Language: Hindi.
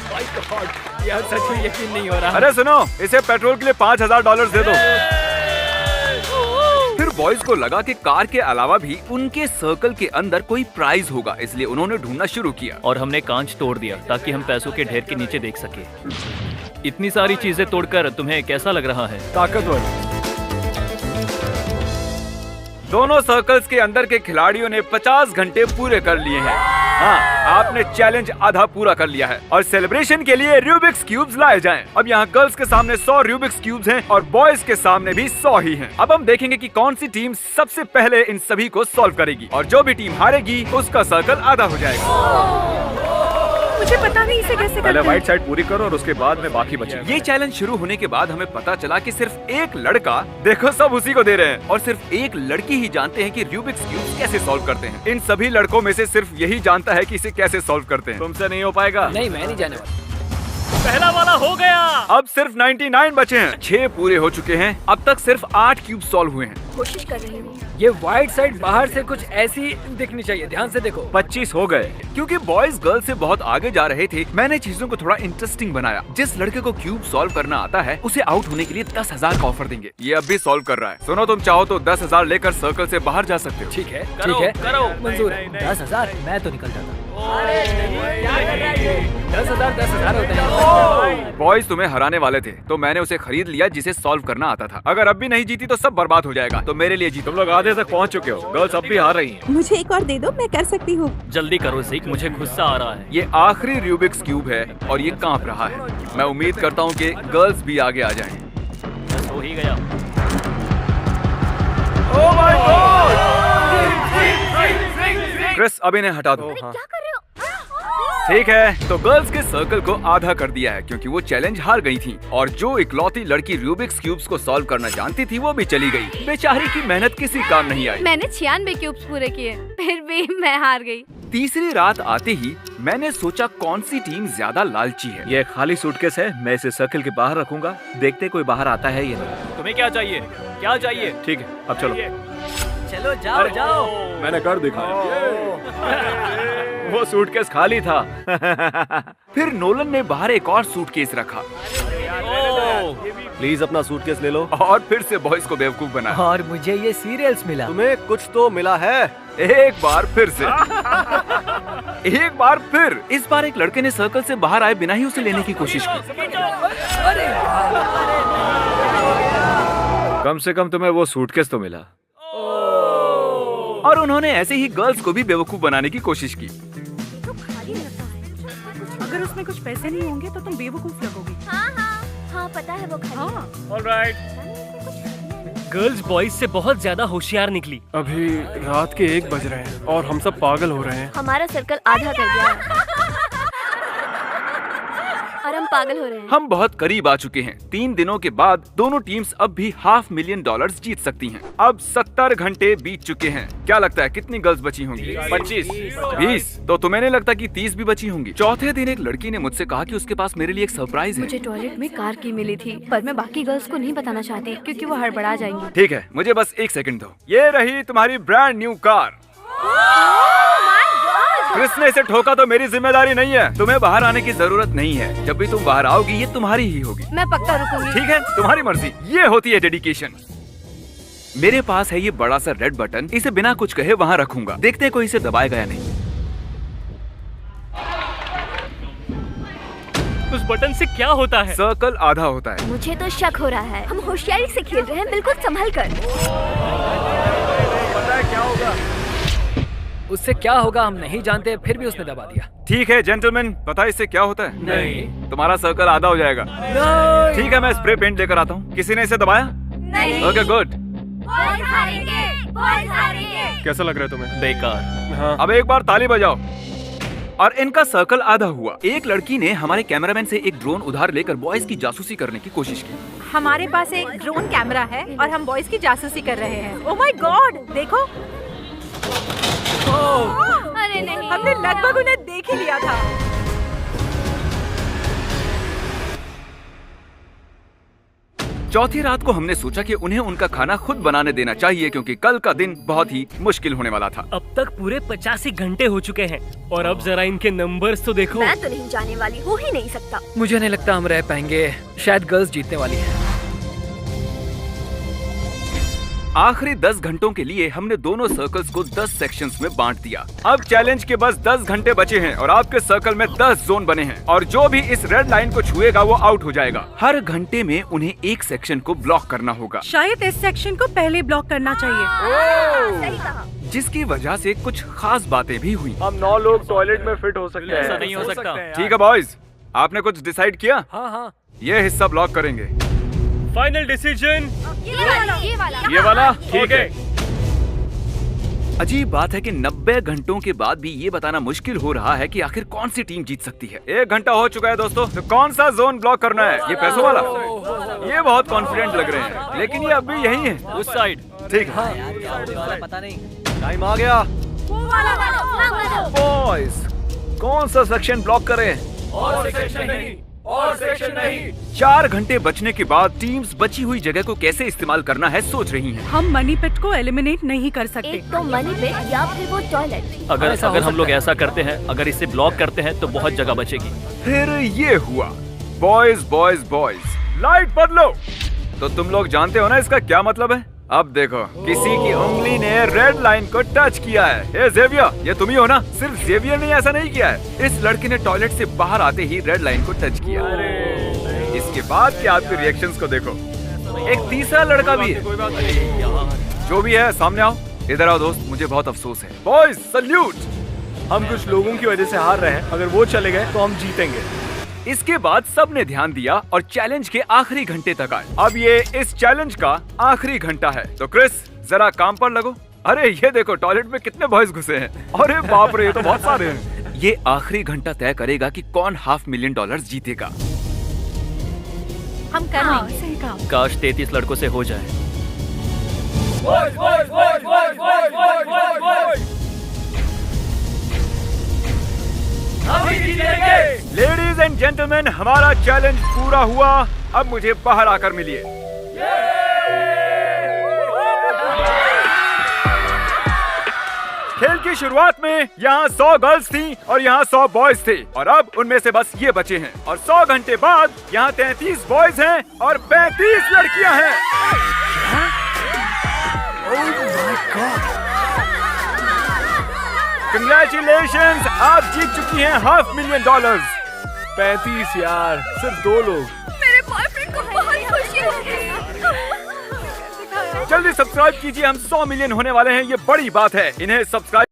माय गॉड, यार सच में यकीन नहीं हो रहा। अरे सुनो, इसे पेट्रोल के लिए $5000 दे दो। फिर बॉयज को लगा कि कार के अलावा भी उनके सर्कल के अंदर कोई प्राइज होगा, इसलिए उन्होंने ढूंढना शुरू किया। और हमने कांच तोड़ दिया ताकि हम पैसों के ढेर के नीचे देख सके। इतनी सारी चीजें तोड़कर तुम्हें कैसा लग रहा है? ताकतवर। दोनों सर्कल्स के अंदर के खिलाड़ियों ने 50 घंटे पूरे कर लिए हैं। हाँ, आपने चैलेंज आधा पूरा कर लिया है और सेलिब्रेशन के लिए रूबिक्स क्यूब्स लाए जाएं। अब यहाँ गर्ल्स के सामने 100 रूबिक्स क्यूब्स हैं और बॉयज के सामने भी 100 ही हैं। अब हम देखेंगे कि कौन सी टीम सबसे पहले इन सभी को सॉल्व करेगी और जो भी टीम हारेगी उसका सर्कल आधा हो जाएगा। मुझे पता नहीं इसे कैसे पहले करते व्हाइट साइड पूरी करो और उसके बाद में बाकी बचे। ये चैलेंज शुरू होने के बाद हमें पता चला कि सिर्फ एक लड़का, देखो सब उसी को दे रहे हैं, और सिर्फ एक लड़की ही जानते हैं कि रूबिक्स क्यूब कैसे सॉल्व करते हैं। इन सभी लड़कों में से सिर्फ यही जानता है कि इसे कैसे सॉल्व करते हैं। तुमसे नहीं हो पाएगा। नहीं, मैं नहीं जाने वाला। पहला वाला हो गया। अब सिर्फ 99 बचे हैं। 6 पूरे हो चुके हैं। अब तक सिर्फ 8 क्यूब सॉल्व हुए हैं। कोशिश कर रही हूँ। ये व्हाइट साइड बाहर से कुछ ऐसी दिखनी चाहिए, ध्यान से देखो। 25 हो गए। क्योंकि बॉयज गर्ल्स से बहुत आगे जा रहे थे, मैंने चीजों को थोड़ा इंटरेस्टिंग बनाया। जिस लड़के को क्यूब सॉल्व करना आता है उसे आउट होने के लिए 10,000 का ऑफर देंगे। ये अब भी सॉल्व कर रहा है। सुनो, तुम चाहो तो 10,000 लेकर सर्कल से बाहर जा सकते हो। ठीक है, करो, ठीक है, करो। मंजूर है। 10,000 मैं तो निकल जाता। 10,000 होते हैं। बॉयज तुम्हें हराने वाले थे तो मैंने उसे खरीद लिया जिसे सॉल्व करना आता था। अगर अब भी नहीं जीती तो सब बर्बाद हो जाएगा, तो मेरे लिए जीतो। तुम लोग आधे तक पहुंच चुके हो। गर्ल्स अब भी हार रही हैं। मुझे एक और दे दो, मैं कर सकती हूँ। जल्दी करो ज़ीक, मुझे गुस्सा आ रहा है। ये आखिरी रूबिक्स क्यूब है और ये कांप रहा है। मैं उम्मीद करता हूँ कि गर्ल्स भी आगे आ जाएं। बस हो ही गया। Oh my God! क्रिस, अब इन्हें हटा दो। क्या कर रहे हो? ठीक है, तो गर्ल्स के सर्कल को आधा कर दिया है क्योंकि वो चैलेंज हार गई थी और जो इकलौती लड़की रूबिक्स क्यूब्स को सॉल्व करना जानती थी वो भी चली गई। बेचारी की मेहनत किसी काम नहीं आई। मैंने 96 क्यूब्स पूरे किए, फिर भी मैं हार गई। तीसरी रात आते ही मैंने सोचा कौन सी टीम ज्यादा लालची है। ये एक खाली सूटकेस है, मैं इसे सर्कल के बाहर रखूंगा। देखते कोई बाहर आता है या नहीं। तुम्हें क्या चाहिए? क्या चाहिए? ठीक है, अब चलो। चलो जाओ जाओ। मैंने कर दिखाया। वो सूटकेस खाली था। फिर नोलन ने बाहर एक और सूटकेस रखा प्लीज अपना सूटकेस ले लो। और फिर से बॉयज को बेवकूफ बनाया। और मुझे ये सीरियल्स मिला। तुम्हें कुछ तो मिला है। एक बार फिर से एक बार फिर। इस बार एक लड़के ने सर्कल से बाहर आए बिना ही उसे लेने की कोशिश की। कम से कम तुम्हें वो सूटकेस तो मिला। और उन्होंने ऐसे ही गर्ल्स को भी बेवकूफ बनाने की कोशिश की। तो खाली लगता है। अगर उसमें कुछ पैसे नहीं होंगे तो तुम बेवकूफ लगोगी। हाँ, पता है वो खाली। हाँ। ऑलराइट। गर्ल्स बॉयज से बहुत ज्यादा होशियार निकली। अभी रात के 1 बज रहे हैं और हम सब पागल हो रहे हैं। हमारा सर्कल आधा कर दिया है और हम पागल हो रहे हैं। हम बहुत करीब आ चुके हैं। 3 दिनों के बाद दोनों टीम्स अब भी $500,000 जीत सकती हैं। अब 70 घंटे बीत चुके हैं। क्या लगता है कितनी गर्ल्स बची होंगी? 25, 20। तो तुम्हें नहीं लगता कि 30 भी बची होंगी? चौथे दिन एक लड़की ने मुझसे कहा कि उसके पास मेरे लिए एक सरप्राइज है। मुझे टॉयलेट में कार की मिली थी, पर मैं बाकी गर्ल्स को नहीं बताना चाहती क्योंकि वो हड़बड़ा जाएंगी। ठीक है, मुझे बस 1 सेकंड दो। ये रही तुम्हारी ब्रांड न्यू कार। क्रिस ने इसे ठोका तो मेरी जिम्मेदारी नहीं है। तुम्हें बाहर आने की जरूरत नहीं है। जब भी तुम बाहर आओगी ये तुम्हारी ही होगी। मैं पक्का रुकूंगी। ठीक है, तुम्हारी मर्जी। ये होती है डेडिकेशन। मेरे पास है ये बड़ा सा रेड बटन। इसे बिना कुछ कहे वहाँ रखूंगा। देखते हैं कोई इसे दबाएगा या नहीं। उस बटन से क्या होता है? सर्कल आधा होता है। मुझे तो शक हो रहा है। हम होशियारी से खेल रहे हैं, बिल्कुल संभल कर। पता है क्या होगा? उससे क्या होगा हम नहीं जानते, फिर भी उसने दबा दिया। ठीक है जेंटलमैन, पता है इससे क्या होता है? नहीं। तुम्हारा सर्कल आधा हो जाएगा। नहीं। ठीक है, मैं स्प्रे पेंट लेकर आता हूँ। किसी ने इसे दबाया? नहीं। Okay good. कैसा लग रहा है तुम्हें? बेकार। हाँ। अब एक बार ताली बजाओ। और इनका सर्कल आधा हुआ। एक लड़की ने हमारे कैमरामैन से एक ड्रोन उधार लेकर बॉयज की जासूसी करने की कोशिश की। हमारे पास एक ड्रोन कैमरा है और हम बॉयज की जासूसी कर रहे हैं। ओह माय गॉड, देखो। अरे नहीं, हमने लगभग उन्हें देख ही लिया था। चौथी रात को हमने सोचा कि उन्हें उनका खाना खुद बनाने देना चाहिए क्योंकि कल का दिन बहुत ही मुश्किल होने वाला था। अब तक पूरे 85 घंटे हो चुके हैं और अब जरा इनके नंबर्स तो देखो। मैं तो नहीं जाने वाली, हो ही नहीं सकता। मुझे नहीं लगता हम रह पाएंगे, शायद गर्ल्स जीतने वाली है। आखिरी 10 घंटों के लिए हमने दोनों सर्कल्स को 10 सेक्शंस में बांट दिया। अब चैलेंज के बस 10 घंटे बचे हैं और आपके सर्कल में 10 जोन बने हैं और जो भी इस रेड लाइन को छुएगा वो आउट हो जाएगा। हर घंटे में उन्हें एक सेक्शन को ब्लॉक करना होगा, शायद इस सेक्शन को पहले ब्लॉक करना चाहिए। सही कहा। जिसकी वजह से कुछ खास बातें भी हुई। हम 9 लोग टॉयलेट में फिट हो सकते हैं। ऐसा नहीं हो सकता। ठीक है बॉयज, आपने कुछ डिसाइड किया? हाँ हाँ। ये हिस्सा ब्लॉक करेंगे। फाइनल डिसीजन ये वाला ठीक है। अजीब बात है कि 90 घंटों के बाद भी ये बताना मुश्किल हो रहा है कि आखिर कौन सी टीम जीत सकती है। 1 घंटा हो चुका है दोस्तों, तो कौन सा जोन ब्लॉक करना है? ये पैसों वाला? ये बहुत कॉन्फिडेंट लग रहे हैं, लेकिन ये अब भी यही है। उस साइड। ठीक है। पता नहीं। टाइम आ गया। बॉयज, कौन सा सेक्शन ब्लॉक करें? और सेक्शन नहीं, और सेक्शन नहीं। 4 घंटे बचने के बाद टीम्स बची हुई जगह को कैसे इस्तेमाल करना है सोच रही हैं। हम मनी पिट को एलिमिनेट नहीं कर सकते। एक तो मनी पिट या फिर वो टॉयलेट। अगर हम लोग ऐसा करते हैं, अगर इसे ब्लॉक करते हैं तो बहुत जगह बचेगी। फिर ये हुआ। बॉयज बॉयज बॉयज, लाइट बदलो। तो तुम लोग जानते हो ना इसका क्या मतलब है? अब देखो, किसी की उंगली ने रेड लाइन को टच किया है। ए जेवियर, ये तुम ही हो ना? सिर्फ जेवियर ने ऐसा नहीं किया है, इस लड़के ने टॉयलेट से बाहर आते ही रेड लाइन को टच किया। इसके बाद के आपके रिएक्शंस को देखो। एक तीसरा लड़का भी है। जो भी है सामने आओ, इधर आओ दोस्त, मुझे बहुत अफसोस है। Boys salute. हम कुछ लोगों की वजह से हार रहे हैं, अगर वो चले गए तो हम जीतेंगे। इसके बाद सबने ध्यान दिया और चैलेंज के आखिरी घंटे तक आए। अब ये इस चैलेंज का आखिरी घंटा है, तो क्रिस जरा काम पर लगो। अरे ये देखो टॉयलेट में कितने बॉयज घुसे हैं। अरे बाप रे, ये तो बहुत सारे हैं। ये आखिरी घंटा तय करेगा कि कौन $500,000 जीतेगा। हम कर लेंगे। सही कहा। काश 33 लड़कों से हो जाए। लेडीज एंड जेंटलमैन, हमारा चैलेंज पूरा हुआ। अब मुझे बाहर आकर मिलिए। खेल की शुरुआत में यहाँ 100 गर्ल्स थी और यहाँ 100 बॉयज थे और अब उनमें से बस ये बचे हैं और 100 घंटे बाद यहाँ 33 बॉयज हैं और 35 लड़कियाँ हैं। कंग्रेचुलेशंस, आप जीत चुकी हैं $500,000। 35 यार, सिर्फ 2 लोग। मेरे बॉयफ्रेंड को बहुत खुशी होगी। जल्दी सब्सक्राइब कीजिए, हम 100 मिलियन होने वाले हैं, ये बड़ी बात है। इन्हें सब्सक्राइब